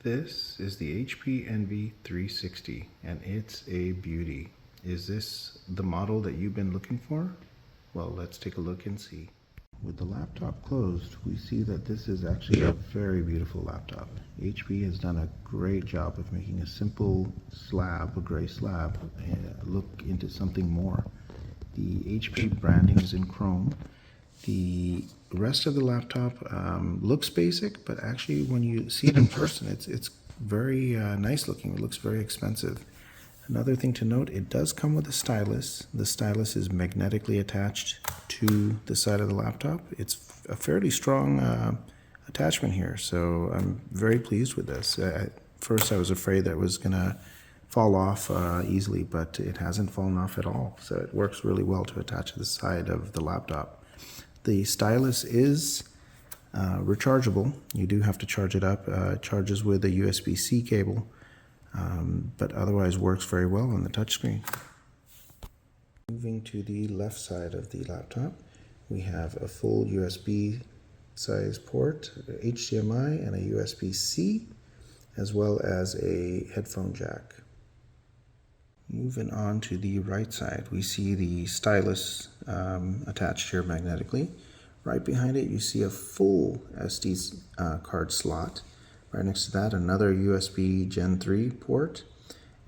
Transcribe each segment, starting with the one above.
This is the HP Envy 360 and it's a beauty. Is this the model that you've been looking for? Well, let's take a look and see. With the laptop closed, we see that this is actually a very beautiful laptop. HP has done a great job of making a simple slab, a gray slab, look into something more. The HP branding is in chrome. The rest of the laptop looks basic, but actually when you see it in person, it's very nice looking. It looks very expensive. Another thing to note, it does come with a stylus. The stylus is magnetically attached to the side of the laptop. It's a fairly strong attachment here, so I'm very pleased with this. At first I was afraid that it was going to fall off easily, but it hasn't fallen off at all. So it works really well to attach to the side of the laptop. The stylus is rechargeable. You do have to charge it up. It charges with a USB-C cable, but otherwise works very well on the touchscreen. Moving to the left side of the laptop, we have a full USB size port, HDMI, and a USB-C, as well as a headphone jack. Moving on to the right side, we see the stylus attached here magnetically. Right behind it, you see a full SD card slot. Right next to that, another USB Gen 3 port,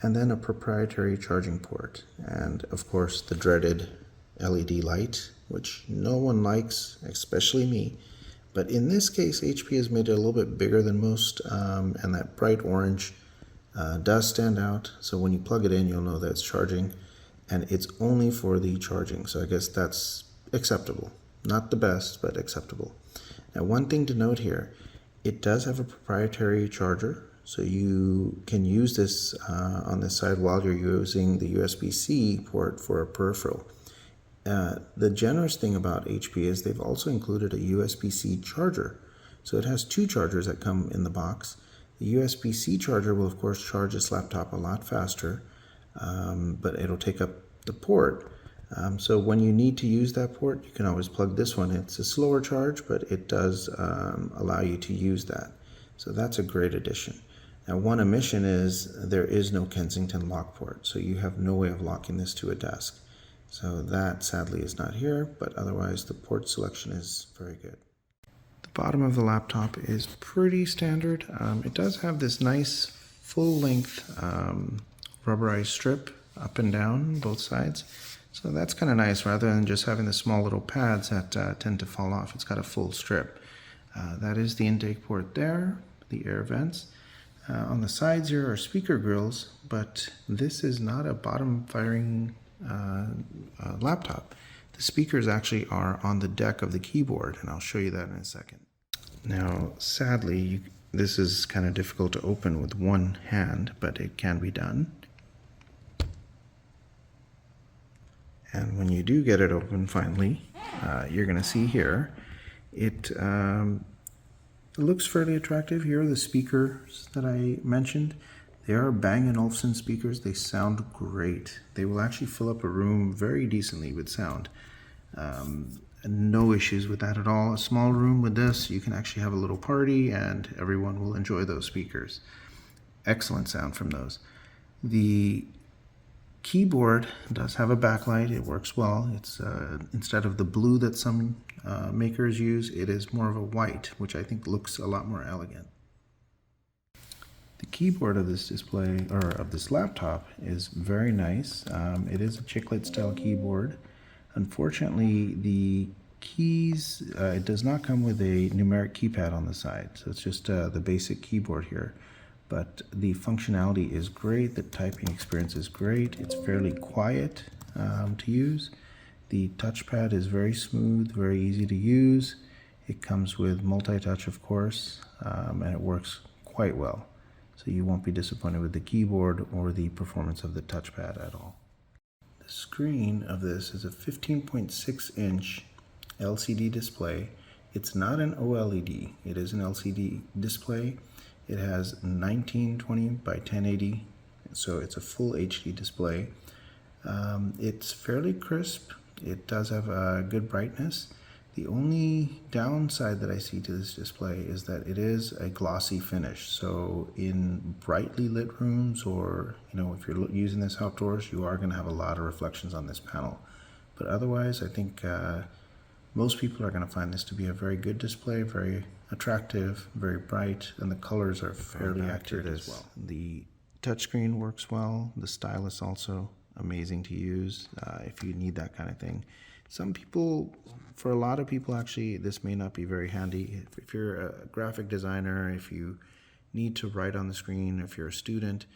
and then a proprietary charging port. And of course, the dreaded LED light, which no one likes, especially me. But in this case, HP has made it a little bit bigger than most, and that bright orange does stand out. So when you plug it in, you'll know that it's charging, and it's only for the charging. So I guess that's acceptable. Not the best, but acceptable. Now, one thing to note here, it does have a proprietary charger, so you can use this on this side while you're using the USB-C port for a peripheral. The generous thing about HP is they've also included a USB-C charger. So it has two chargers that come in the box. The USB-C charger will of course charge this laptop a lot faster, but it'll take up the port. So when you need to use that port, you can always plug this one. It's a slower charge, but it does allow you to use that. So that's a great addition. Now, one omission is there is no Kensington lock port, so you have no way of locking this to a desk. So that sadly is not here, but otherwise the port selection is very good. The bottom of the laptop is pretty standard. It does have this nice full-length rubberized strip up and down both sides. So that's kind of nice, rather than just having the small little pads that tend to fall off. It's got a full strip. That is the intake port there, the air vents. On the sides here are speaker grills, but this is not a bottom-firing laptop. The speakers actually are on the deck of the keyboard, and I'll show you that in a second. Now, sadly, this is kind of difficult to open with one hand, but it can be done. And when you do get it open finally, you're going to see here, it looks fairly attractive. Here are the speakers that I mentioned. They are Bang & Olufsen speakers. They sound great. They will actually fill up a room very decently with sound. No issues with that at all. A small room with this, you can actually have a little party and everyone will enjoy those speakers. Excellent sound from those. The keyboard does have a backlight. It works well. It's instead of the blue that some makers use, it is more of a white, which I think looks a lot more elegant. The keyboard of this display, or of this laptop, is very nice. It is a chiclet style keyboard. Unfortunately, the keys, it does not come with a numeric keypad on the side, so it's just the basic keyboard here. But the functionality is great, the typing experience is great, it's fairly quiet to use. The touchpad is very smooth, very easy to use. It comes with multi-touch, of course, and it works quite well. So you won't be disappointed with the keyboard or the performance of the touchpad at all. The screen of this is a 15.6-inch LCD display. It's not an OLED, it is an LCD display. It has 1920 by 1080, so it's a full HD display. It's fairly crisp. It does have a good brightness. The only downside that I see to this display is that it is a glossy finish. So in brightly lit rooms, or if you're using this outdoors, you are going to have a lot of reflections on this panel. But otherwise, I think most people are going to find this to be a very good display, very attractive, very bright, and the colors are fairly accurate as well. The touchscreen works well. The stylus also amazing to use if you need that kind of thing. For a lot of people, actually, this may not be very handy. If you're a graphic designer, if you need to write on the screen, if you're a student,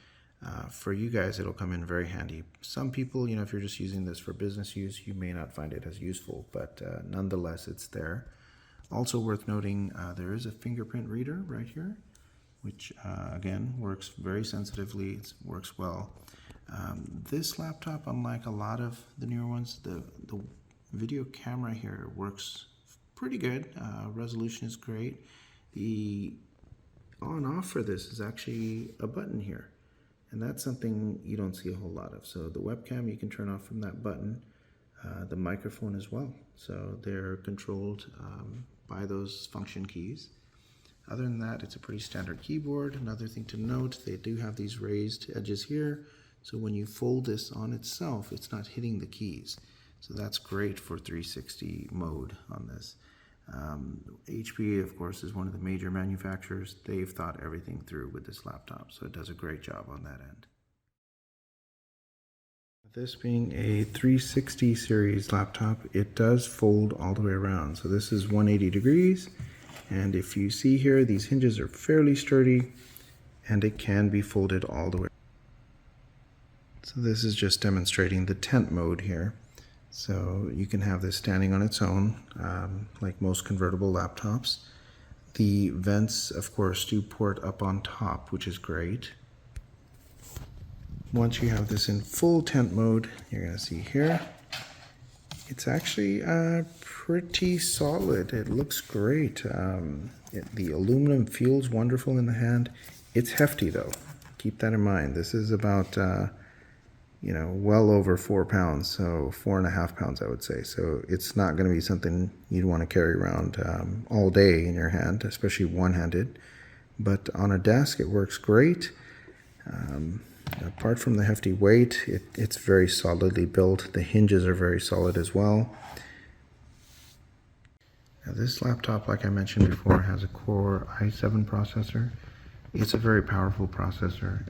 for you guys, it'll come in very handy. Some people, if you're just using this for business use, you may not find it as useful, but nonetheless, it's there. Also worth noting, there is a fingerprint reader right here, which again works very sensitively. It works well. This laptop, unlike a lot of the newer ones, the video camera here works pretty good. Resolution is great. The on-off for this is actually a button here, and that's something you don't see a whole lot of. So the webcam you can turn off from that button, the microphone as well. So they're controlled by those function keys. Other than that, it's a pretty standard keyboard. Another thing to note, they do have these raised edges here, so when you fold this on itself, it's not hitting the keys. So that's great for 360 mode on this. HP, of course, is one of the major manufacturers. They've thought everything through with this laptop, so it does a great job on that end. This being a 360 series laptop, it does fold all the way around. So this is 180 degrees, and if you see here, these hinges are fairly sturdy, and it can be folded all the way. So this is just demonstrating the tent mode here. So you can have this standing on its own, like most convertible laptops. The vents, of course, do port up on top, which is great. Once you have this in full tent mode, you're going to see here, it's actually pretty solid. It looks great. The aluminum feels wonderful in the hand. It's hefty though. Keep that in mind. This is about well over 4 pounds, so 4.5 pounds, I would say. So it's not going to be something you'd want to carry around all day in your hand, especially one-handed. But on a desk, it works great. Apart from the hefty weight, it's very solidly built. The hinges are very solid as well. Now this laptop, like I mentioned before, has a Core i7 processor. It's a very powerful processor.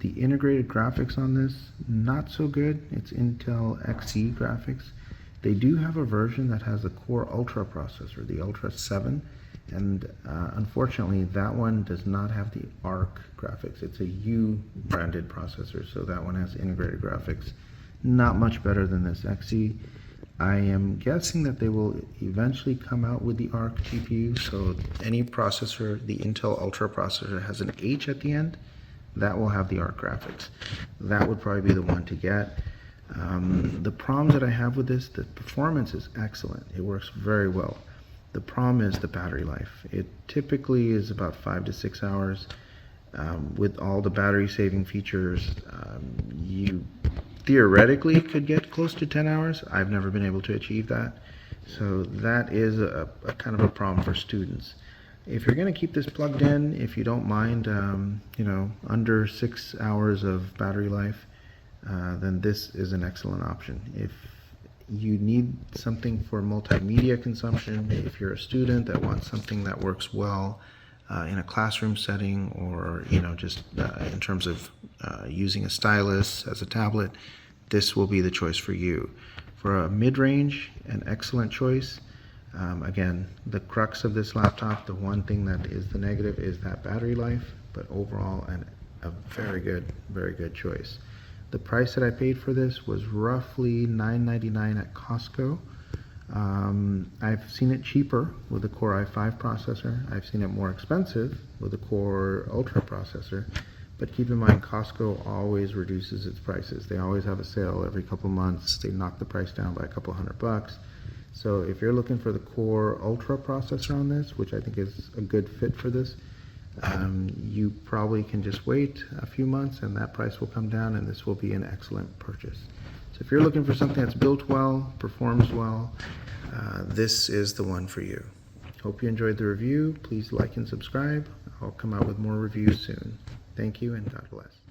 The integrated graphics on this, not so good. It's Intel Xe graphics. They do have a version that has a Core Ultra processor, the Ultra 7, and unfortunately that one does not have the ARC graphics. It's a U branded processor, so that one has integrated graphics. Not much better than this Xe. I am guessing that they will eventually come out with the ARC GPU, so any processor, the Intel Ultra processor, has an H at the end, that will have the ARC graphics. That would probably be the one to get. The problems that I have with this, the performance is excellent. It works very well. The problem is the battery life. It typically is about 5 to 6 hours. With all the battery saving features, you theoretically could get close to 10 hours. I've never been able to achieve that. So that is a kind of a problem for students. If you're going to keep this plugged in, if you don't mind, under 6 hours of battery life, then this is an excellent option. If you need something for multimedia consumption, if you're a student that wants something that works well in a classroom setting, or just in terms of using a stylus as a tablet, this will be the choice for you. For a mid-range, an excellent choice. Again, the crux of this laptop, the one thing that is the negative, is that battery life, but overall a very good choice. The price that I paid for this was roughly $9.99 at Costco. I've seen it cheaper with the Core i5 processor. I've seen it more expensive with the Core Ultra processor. But keep in mind, Costco always reduces its prices. They always have a sale every couple months. They knock the price down by a couple $100. So if you're looking for the Core Ultra processor on this, which I think is a good fit for this, you probably can just wait a few months and that price will come down, and this will be an excellent purchase. So if you're looking for something that's built well, performs well, this is the one for you. Hope you enjoyed the review. Please like and subscribe. I'll come out with more reviews soon. Thank you and God bless.